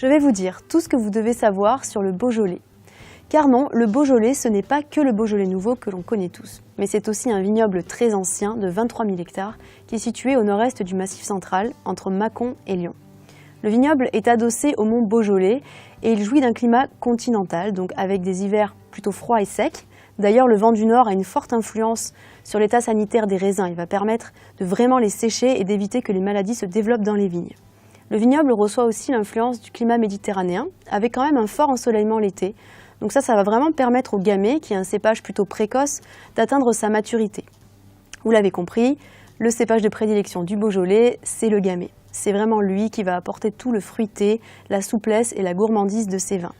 Je vais vous dire tout ce que vous devez savoir sur le Beaujolais. Car non, le Beaujolais, ce n'est pas que le Beaujolais nouveau que l'on connaît tous, mais c'est aussi un vignoble très ancien de 23 000 hectares qui est situé au nord-est du Massif central, entre Mâcon et Lyon. Le vignoble est adossé au mont Beaujolais et il jouit d'un climat continental, donc avec des hivers plutôt froids et secs. D'ailleurs, le vent du nord a une forte influence sur l'état sanitaire des raisins. Il va permettre de vraiment les sécher et d'éviter que les maladies se développent dans les vignes. Le vignoble reçoit aussi l'influence du climat méditerranéen, avec quand même un fort ensoleillement l'été. Donc ça va vraiment permettre au gamay, qui est un cépage plutôt précoce, d'atteindre sa maturité. Vous l'avez compris, le cépage de prédilection du Beaujolais, c'est le gamay. C'est vraiment lui qui va apporter tout le fruité, la souplesse et la gourmandise de ses vins.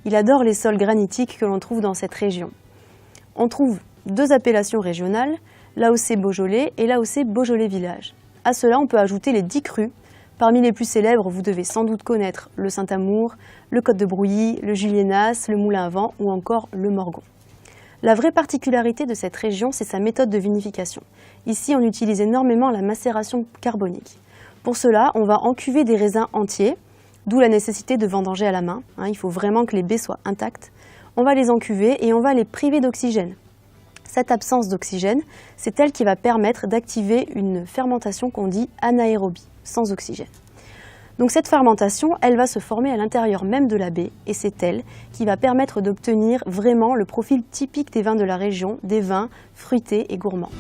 Il adore les sols granitiques que l'on trouve dans cette région. On trouve deux appellations régionales, l'AOC Beaujolais et l'AOC Beaujolais Village. À cela, on peut ajouter les 10 crus. Parmi les plus célèbres, vous devez sans doute connaître le Saint-Amour, le Côte de Brouilly, le Juliénas, le Moulin à Vent ou encore le Morgon. La vraie particularité de cette région, c'est sa méthode de vinification. Ici, on utilise énormément la macération carbonique. Pour cela, on va encuver des raisins entiers, d'où la nécessité de vendanger à la main. Il faut vraiment que les baies soient intactes. On va les encuver et on va les priver d'oxygène. Cette absence d'oxygène, c'est elle qui va permettre d'activer une fermentation qu'on dit anaérobie, sans oxygène. Donc cette fermentation, elle va se former à l'intérieur même de la baie et c'est elle qui va permettre d'obtenir vraiment le profil typique des vins de la région, des vins fruités et gourmands.